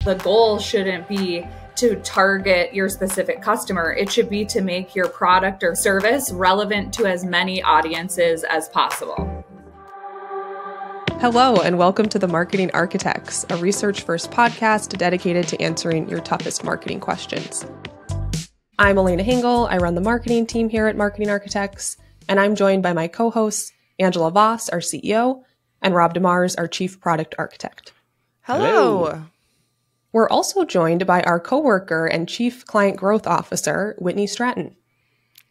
The goal shouldn't be to target your specific customer. It should be to make your product or service relevant to as many audiences as possible. Hello, and welcome to The Marketing Architects, a research-first podcast dedicated to answering your toughest marketing questions. I'm Elena Hingle. I run the marketing team here at Marketing Architects, and I'm joined by my co-hosts, Angela Voss, our CEO, and Rob DeMars, our Chief Product Architect. Hello. We're also joined by our coworker and Chief Client Growth Officer, Whitney Stratten.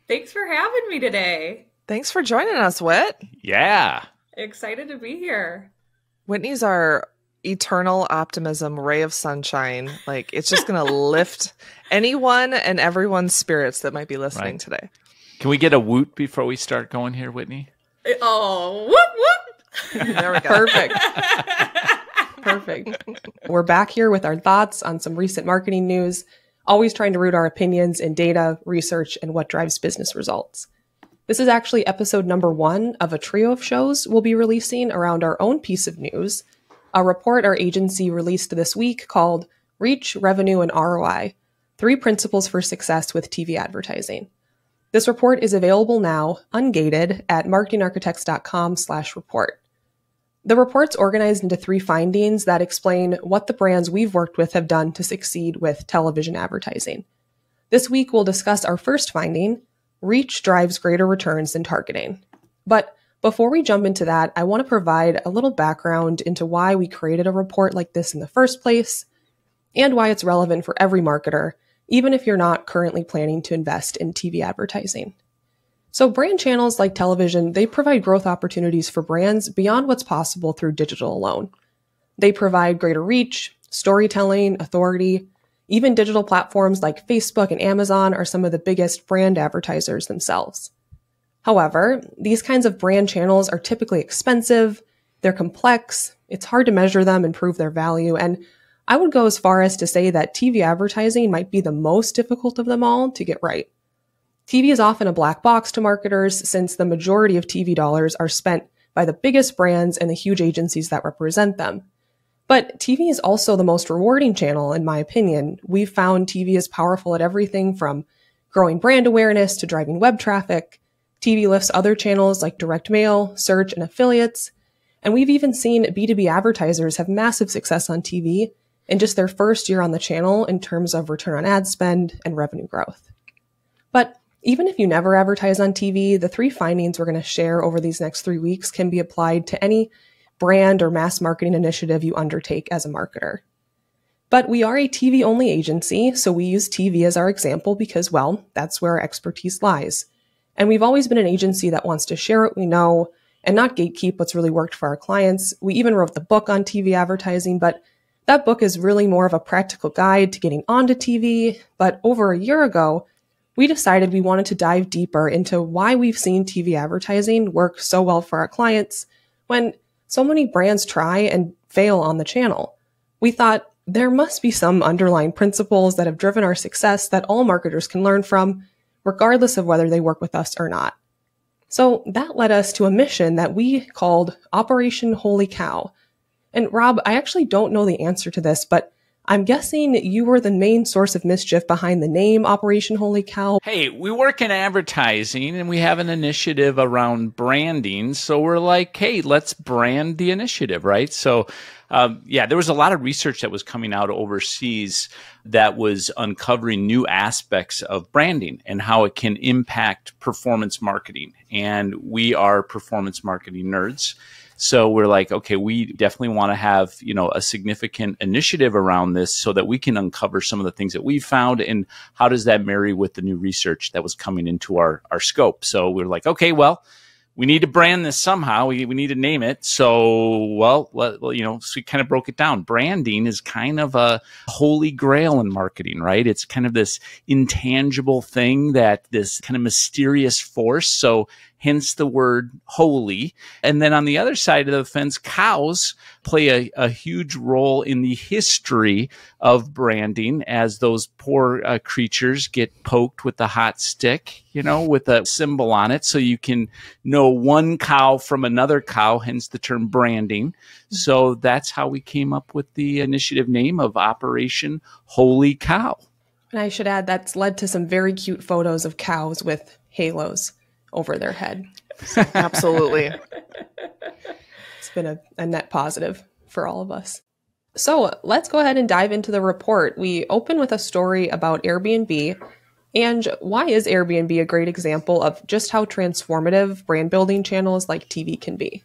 Thanks for having me today. Thanks for joining us, Whit. Yeah. Excited to be here. Whitney's our eternal optimism, ray of sunshine. Like, it's just going to lift anyone and everyone's spirits that might be listening today. Can we get a woot before we start going here, Whitney? Oh, whoop, whoop. There we go. Perfect. Perfect. We're back here with our thoughts on some recent marketing news, always trying to root our opinions in data, research, and what drives business results. This is actually episode number 1 of a trio of shows we'll be releasing around our own piece of news, a report our agency released this week called Reach, Revenue, and ROI, 3 Principles for Success with TV Advertising. This report is available now, ungated, at marketingarchitects.com/report. The report's organized into 3 findings that explain what the brands we've worked with have done to succeed with television advertising. This week, we'll discuss our first finding: reach drives greater returns than targeting. But before we jump into that, I want to provide a little background into why we created a report like this in the first place, and why it's relevant for every marketer, even if you're not currently planning to invest in TV advertising. So brand channels like television, they provide growth opportunities for brands beyond what's possible through digital alone. They provide greater reach, storytelling, authority. Even digital platforms like Facebook and Amazon are some of the biggest brand advertisers themselves. However, these kinds of brand channels are typically expensive, they're complex, it's hard to measure them and prove their value, and I would go as far as to say that TV advertising might be the most difficult of them all to get right. TV is often a black box to marketers since the majority of TV dollars are spent by the biggest brands and the huge agencies that represent them. But TV is also the most rewarding channel, in my opinion. We've found TV is powerful at everything from growing brand awareness to driving web traffic. TV lifts other channels like direct mail, search, and affiliates. And we've even seen B2B advertisers have massive success on TV in just their first year on the channel in terms of return on ad spend and revenue growth. But even if you never advertise on TV, the 3 findings we're going to share over these next 3 weeks can be applied to any brand or mass marketing initiative you undertake as a marketer. But we are a TV-only agency, so we use TV as our example because, well, that's where our expertise lies. And we've always been an agency that wants to share what we know and not gatekeep what's really worked for our clients. We even wrote the book on TV advertising, but that book is really more of a practical guide to getting onto TV. But over a year ago, we decided we wanted to dive deeper into why we've seen TV advertising work so well for our clients when so many brands try and fail on the channel. We thought there must be some underlying principles that have driven our success that all marketers can learn from, regardless of whether they work with us or not. So that led us to a mission that we called Operation Holy Cow. And Rob, I actually don't know the answer to this, but I'm guessing you were the main source of mischief behind the name Operation Holy Cow. Hey, we work in advertising and we have an initiative around branding. So we're like, hey, let's brand the initiative, right? So there was a lot of research that was coming out overseas that was uncovering new aspects of branding and how it can impact performance marketing. And we are performance marketing nerds. So we're like, okay, we definitely want to have, a significant initiative around this so that we can uncover some of the things that we found and how does that marry with the new research that was coming into our scope. So we're like, okay, well, we need to brand this somehow. We need to name it. So, so we kind of broke it down. Branding is kind of a holy grail in marketing, right? It's kind of this intangible thing, that this kind of mysterious force. So hence the word holy. And then on the other side of the fence, cows play a huge role in the history of branding, as those poor creatures get poked with the hot stick, with a symbol on it, so you can know one cow from another cow, hence the term branding. So that's how we came up with the initiative name of Operation Holy Cow. And I should add, that's led to some very cute photos of cows with halos over their head. So, absolutely. It's been a net positive for all of us. So let's go ahead and dive into the report. We open with a story about Airbnb. And why is Airbnb a great example of just how transformative brand building channels like TV can be?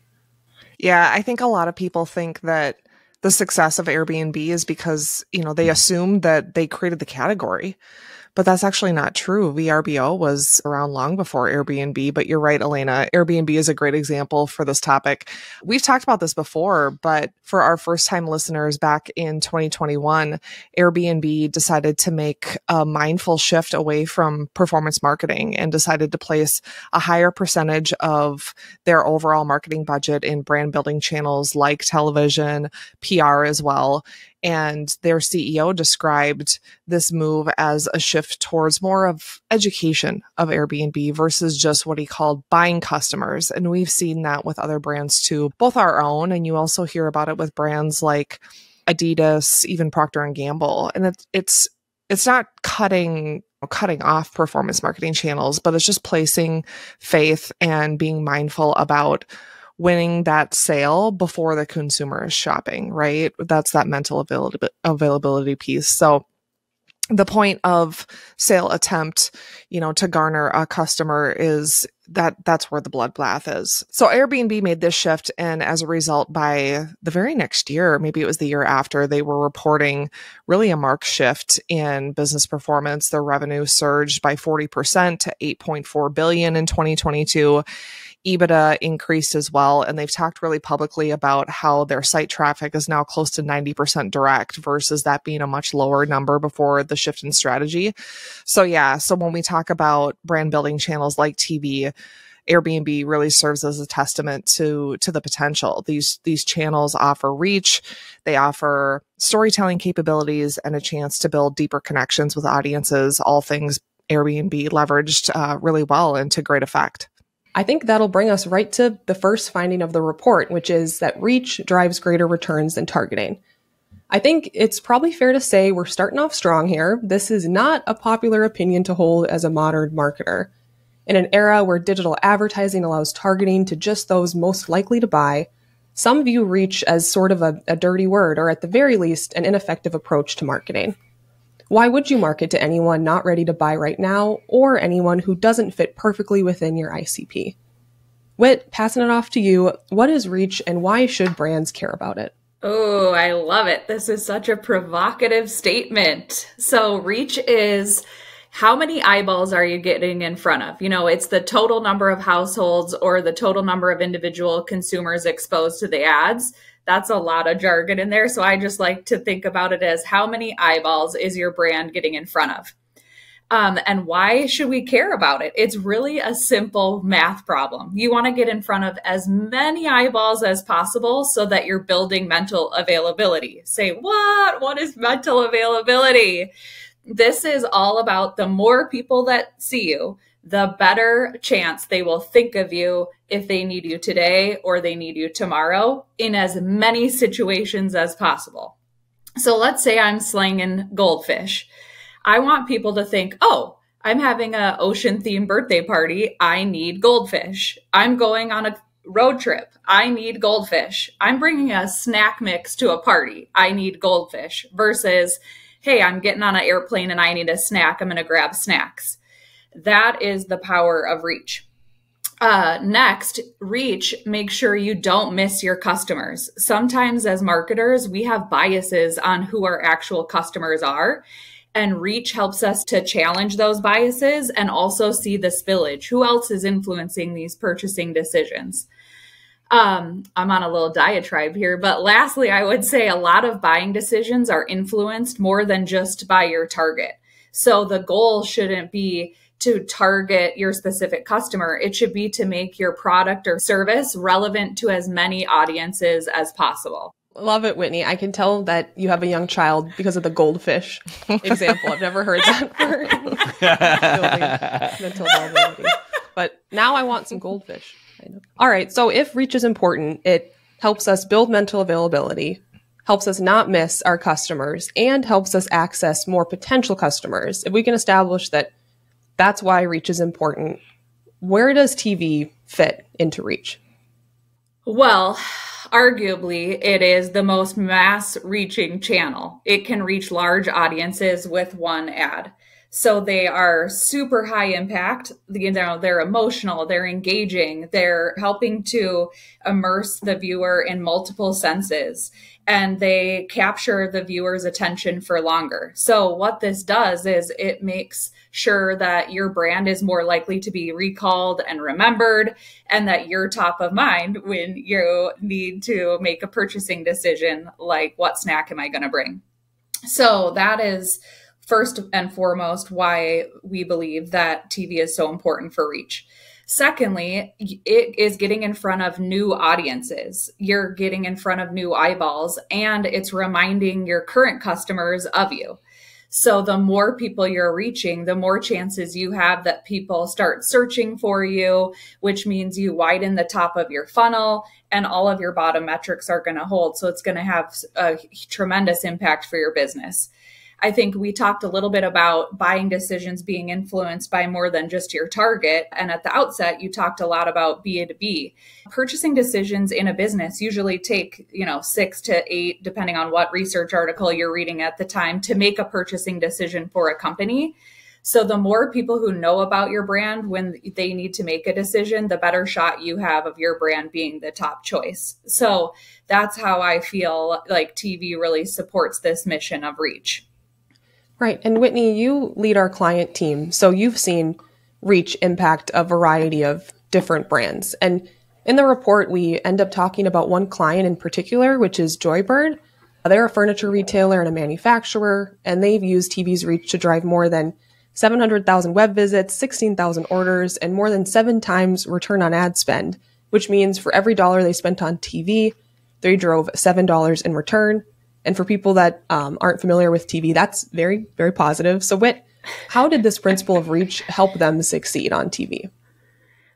Yeah, I think a lot of people think that the success of Airbnb is because, they assume that they created the category, but that's actually not true. VRBO was around long before Airbnb, but you're right, Elena. Airbnb is a great example for this topic. We've talked about this before, but for our first-time listeners back in 2021, Airbnb decided to make a mindful shift away from performance marketing and decided to place a higher percentage of their overall marketing budget in brand building channels like television, PR as well. And their CEO described this move as a shift towards more of education of Airbnb versus just what he called buying customers. And we've seen that with other brands too, both our own, and you also hear about it with brands like Adidas, even Procter & Gamble. And it's not cutting off performance marketing channels, but it's just placing faith and being mindful about winning that sale before the consumer is shopping, right? That's that mental availability piece. So the point of sale attempt, to garner a customer is that's where the bloodbath is. So Airbnb made this shift. And as a result, by the very next year, maybe it was the year after, they were reporting really a marked shift in business performance. Their revenue surged by 40% to $8.4 billion in 2022. EBITDA increased as well. And they've talked really publicly about how their site traffic is now close to 90% direct versus that being a much lower number before the shift in strategy. So when we talk about brand building channels like TV, Airbnb really serves as a testament to the potential. These channels offer reach, they offer storytelling capabilities, and a chance to build deeper connections with audiences, all things Airbnb leveraged really well and to great effect. I think that'll bring us right to the first finding of the report, which is that reach drives greater returns than targeting. I think it's probably fair to say we're starting off strong here. This is not a popular opinion to hold as a modern marketer. In an era where digital advertising allows targeting to just those most likely to buy, some view reach as sort of a dirty word, or at the very least, an ineffective approach to marketing. Why would you market to anyone not ready to buy right now, or anyone who doesn't fit perfectly within your ICP? Whit, passing it off to you, what is reach and why should brands care about it? Oh, I love it. This is such a provocative statement. So reach is how many eyeballs are you getting in front of? It's the total number of households or the total number of individual consumers exposed to the ads. That's a lot of jargon in there. So I just like to think about it as how many eyeballs is your brand getting in front of? And why should we care about it? It's really a simple math problem. You want to get in front of as many eyeballs as possible so that you're building mental availability. Say, what? What is mental availability? This is all about the more people that see you, the better chance they will think of you if they need you today or they need you tomorrow in as many situations as possible. So let's say I'm slinging goldfish. I want people to think, oh, I'm having an ocean-themed birthday party. I need goldfish. I'm going on a road trip. I need goldfish. I'm bringing a snack mix to a party. I need goldfish. Versus, hey, I'm getting on an airplane and I need a snack. I'm going to grab snacks. That is the power of reach. Next, reach, make sure you don't miss your customers. Sometimes as marketers, we have biases on who our actual customers are. And reach helps us to challenge those biases and also see the spillage. Who else is influencing these purchasing decisions? I'm on a little diatribe here, but lastly, I would say a lot of buying decisions are influenced more than just by your target. So the goal shouldn't be to target your specific customer. It should be to make your product or service relevant to as many audiences as possible. Love it, Whitney. I can tell that you have a young child because of the goldfish example. I've never heard that for mental availability. But now I want some goldfish. All right. So if reach is important, it helps us build mental availability, helps us not miss our customers, and helps us access more potential customers. If we can establish that that's why reach is important, where does TV fit into reach? Well, arguably, it is the most mass-reaching channel. It can reach large audiences with one ad. So they are super high impact. They're emotional, they're engaging, they're helping to immerse the viewer in multiple senses, and they capture the viewer's attention for longer. So what this does is it makes sure that your brand is more likely to be recalled and remembered, and that you're top of mind when you need to make a purchasing decision, like what snack am I going to bring? So that is first and foremost why we believe that TV is so important for reach. Secondly, it is getting in front of new audiences. You're getting in front of new eyeballs, and it's reminding your current customers of you. So the more people you're reaching, the more chances you have that people start searching for you, which means you widen the top of your funnel and all of your bottom metrics are going to hold. So it's going to have a tremendous impact for your business. I think we talked a little bit about buying decisions being influenced by more than just your target. And at the outset, you talked a lot about B2B. Purchasing decisions in a business usually take, 6 to 8, depending on what research article you're reading at the time, to make a purchasing decision for a company. So the more people who know about your brand when they need to make a decision, the better shot you have of your brand being the top choice. So that's how I feel like TV really supports this mission of reach. Right. And Whitney, you lead our client team. So you've seen reach impact a variety of different brands. And in the report, we end up talking about one client in particular, which is Joybird. They're a furniture retailer and a manufacturer, and they've used TV's reach to drive more than 700,000 web visits, 16,000 orders, and more than 7 times return on ad spend, which means for every dollar they spent on TV, they drove $7 in return. And for people that aren't familiar with TV, that's very, very positive. So Whit, how did this principle of reach help them succeed on TV?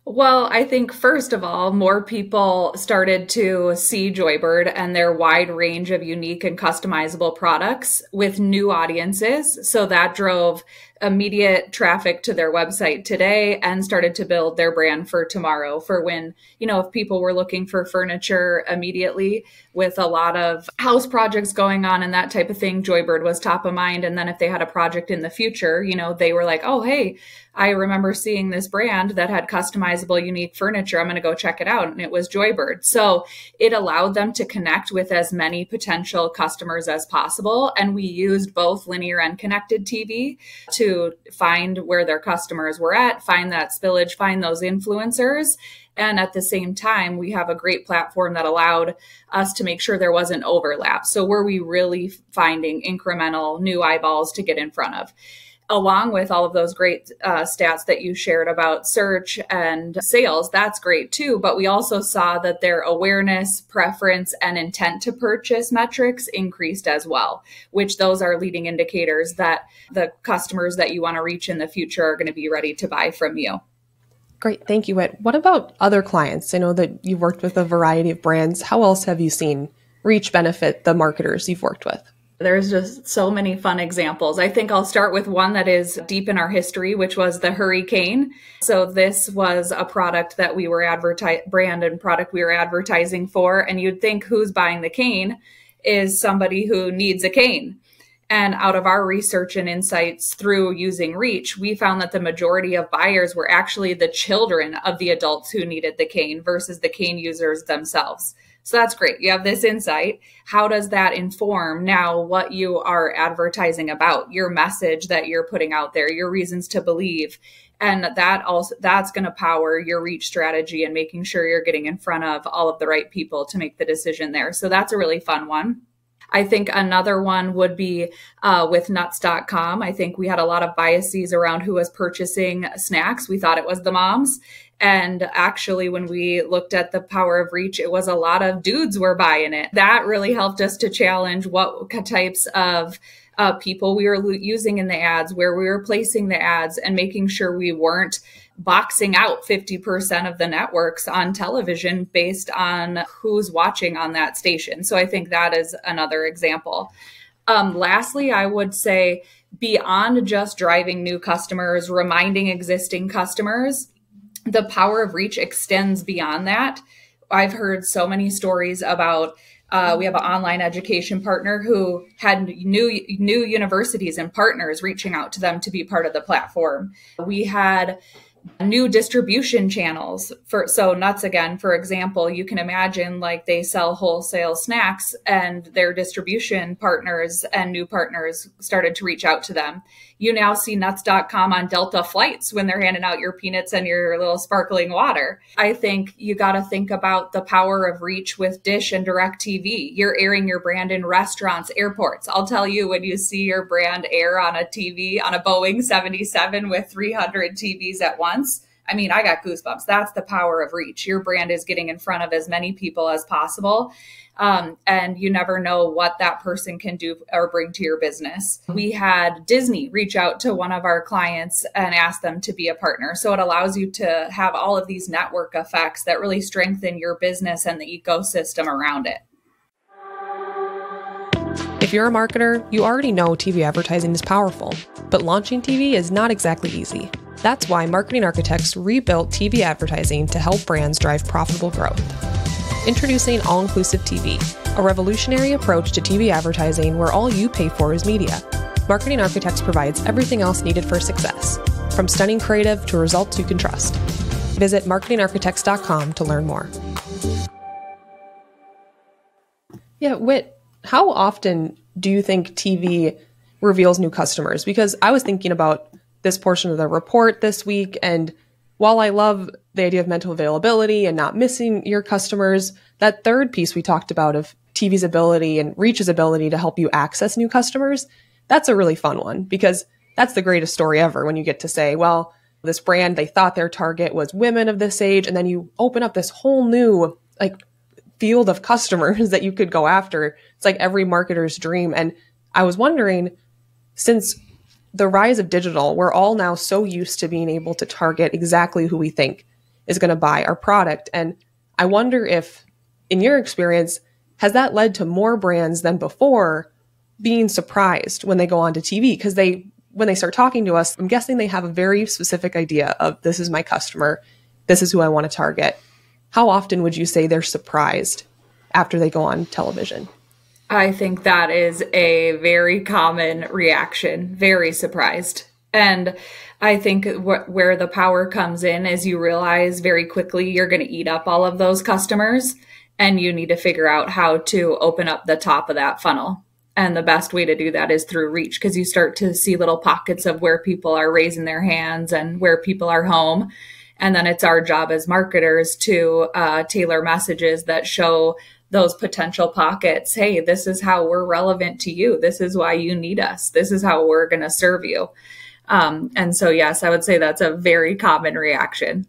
Well, I think first of all, more people started to see Joybird and their wide range of unique and customizable products with new audiences. So that drove immediate traffic to their website today and started to build their brand for tomorrow, for when, if people were looking for furniture immediately with a lot of house projects going on and that type of thing, Joybird was top of mind. And then if they had a project in the future, they were like, oh, hey, I remember seeing this brand that had customizable, unique furniture. I'm going to go check it out. And it was Joybird. So it allowed them to connect with as many potential customers as possible. And we used both linear and connected TV to find where their customers were at, find that spillage, find those influencers. And at the same time, we have a great platform that allowed us to make sure there wasn't overlap. So were we really finding incremental new eyeballs to get in front of? Along with all of those great stats that you shared about search and sales, that's great too. But we also saw that their awareness, preference, and intent to purchase metrics increased as well, which those are leading indicators that the customers that you want to reach in the future are going to be ready to buy from you. Great. Thank you, Whit. What about other clients? I know that you've worked with a variety of brands. How else have you seen reach benefit the marketers you've worked with? There's just so many fun examples. I think I'll start with one that is deep in our history, which was the Hurricane. So this was a product that we were brand and product we were advertising for. And you'd think who's buying the cane is somebody who needs a cane. And out of our research and insights through using reach, we found that the majority of buyers were actually the children of the adults who needed the cane versus the cane users themselves. So that's great. You have this insight. How does that inform now what you are advertising about, your message that you're putting out there, your reasons to believe? And that's going to power your reach strategy and making sure you're getting in front of all of the right people to make the decision there. So that's a really fun one. I think another one would be with nuts.com. I think we had a lot of biases around who was purchasing snacks. We thought it was the moms. And actually, when we looked at the power of reach, it was a lot of dudes were buying it. That really helped us to challenge what types of people we were using in the ads, where we were placing the ads, and making sure we weren't boxing out 50% of the networks on television based on who's watching on that station. So I think that is another example. Lastly, I would say beyond just driving new customers, reminding existing customers, the power of reach extends beyond that. I've heard so many stories about we have an online education partner who had new universities and partners reaching out to them to be part of the platform. We had new distribution channels so Nuts, again, for example, you can imagine like they sell wholesale snacks, and their distribution partners and new partners started to reach out to them. You now see nuts.com on Delta flights when they're handing out your peanuts and your little sparkling water. I think you got to think about the power of reach with Dish and DirecTV. You're airing your brand in restaurants, airports. I'll tell you, when you see your brand air on a TV, on a Boeing 77 with 300 TVs at once, I mean, I got goosebumps. That's the power of reach. Your brand is getting in front of as many people as possible. And you never know what that person can do or bring to your business. We had Disney reach out to one of our clients and ask them to be a partner. So it allows you to have all of these network effects that really strengthen your business and the ecosystem around it. If you're a marketer, you already know TV advertising is powerful, but launching TV is not exactly easy. That's why Marketing Architects rebuilt TV advertising to help brands drive profitable growth. Introducing All-Inclusive TV, a revolutionary approach to TV advertising where all you pay for is media. Marketing Architects provides everything else needed for success, from stunning creative to results you can trust. Visit marketingarchitects.com to learn more. Yeah, Whit, how often do you think TV reveals new customers? Because I was thinking about this portion of the report this week, and while I love the idea of mental availability and not missing your customers, that third piece we talked about of TV's ability and Reach's ability to help you access new customers, that's a really fun one, because that's the greatest story ever when you get to say, well, this brand, they thought their target was women of this age, and then you open up this whole new field of customers that you could go after. It's like every marketer's dream. And I was wondering, since the rise of digital, we're all now so used to being able to target exactly who we think is going to buy our product. And I wonder if, in your experience, has that led to more brands than before being surprised when they go onto TV? Because when they start talking to us, I'm guessing they have a very specific idea of, this is my customer, this is who I want to target. How often would you say they're surprised after they go on television? I think that is a very common reaction, very surprised. And I think where the power comes in is you realize very quickly you're going to eat up all of those customers, and you need to figure out how to open up the top of that funnel. And the best way to do that is through reach, because you start to see little pockets of where people are raising their hands and where people are home. And then it's our job as marketers to tailor messages that show those potential pockets. Hey, this is how we're relevant to you. This is why you need us. This is how we're going to serve you. And so, yes, I would say that's a very common reaction.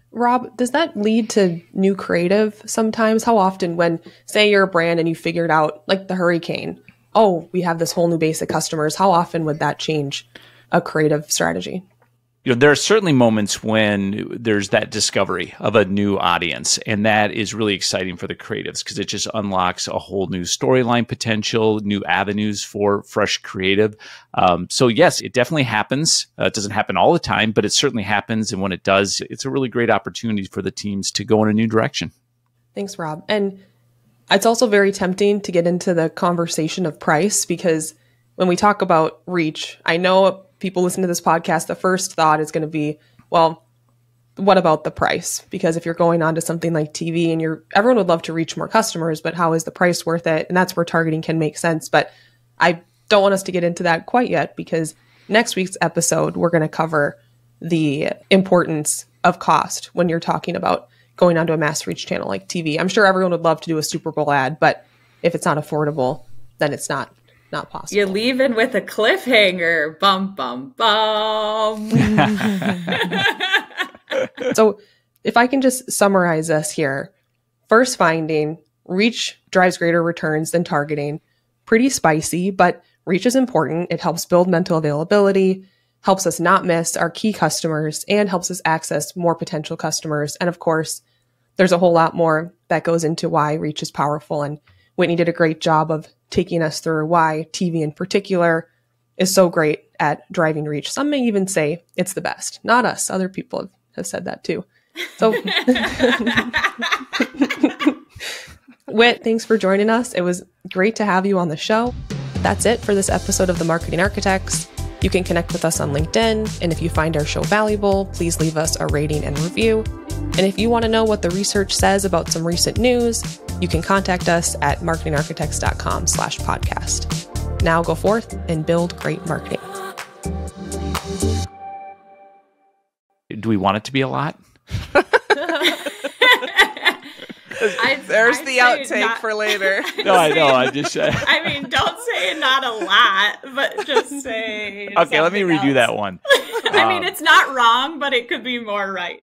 Rob, does that lead to new creative sometimes? How often when, say, you're a brand and you figured out, like the hurricane, oh, we have this whole new base of customers, how often would that change a creative strategy? There are certainly moments when there's that discovery of a new audience, and that is really exciting for the creatives because it just unlocks a whole new storyline potential, new avenues for fresh creative. So yes, it definitely happens. It doesn't happen all the time, but it certainly happens. And when it does, it's a really great opportunity for the teams to go in a new direction. Thanks, Rob. And it's also very tempting to get into the conversation of price, because when we talk about reach, I know people listen to this podcast, the first thought is going to be, well, what about the price? Because if you're going on to something like TV and everyone would love to reach more customers, but how is the price worth it? And that's where targeting can make sense. But I don't want us to get into that quite yet, because next week's episode, we're going to cover the importance of cost when you're talking about going onto a mass reach channel like TV. I'm sure everyone would love to do a Super Bowl ad, but if it's not affordable, then it's not possible. You leaving with a cliffhanger. Bum, bum, bum. So if I can just summarize us here. First finding, reach drives greater returns than targeting. Pretty spicy, but reach is important. It helps build mental availability, helps us not miss our key customers, and helps us access more potential customers. And of course, there's a whole lot more that goes into why reach is powerful. And Whitney did a great job of taking us through why TV in particular is so great at driving reach. Some may even say it's the best. Not us. Other people have said that too. So, Whit, thanks for joining us. It was great to have you on the show. That's it for this episode of The Marketing Architects. You can connect with us on LinkedIn, and if you find our show valuable, please leave us a rating and review. And if you want to know what the research says about some recent news, you can contact us at marketingarchitects.com/podcast. Now go forth and build great marketing. Do we want it to be a lot? There's the outtake for later. No, I know. I just. I mean, don't say not a lot, but just say. Okay, let me redo that one. I mean, it's not wrong, but it could be more right.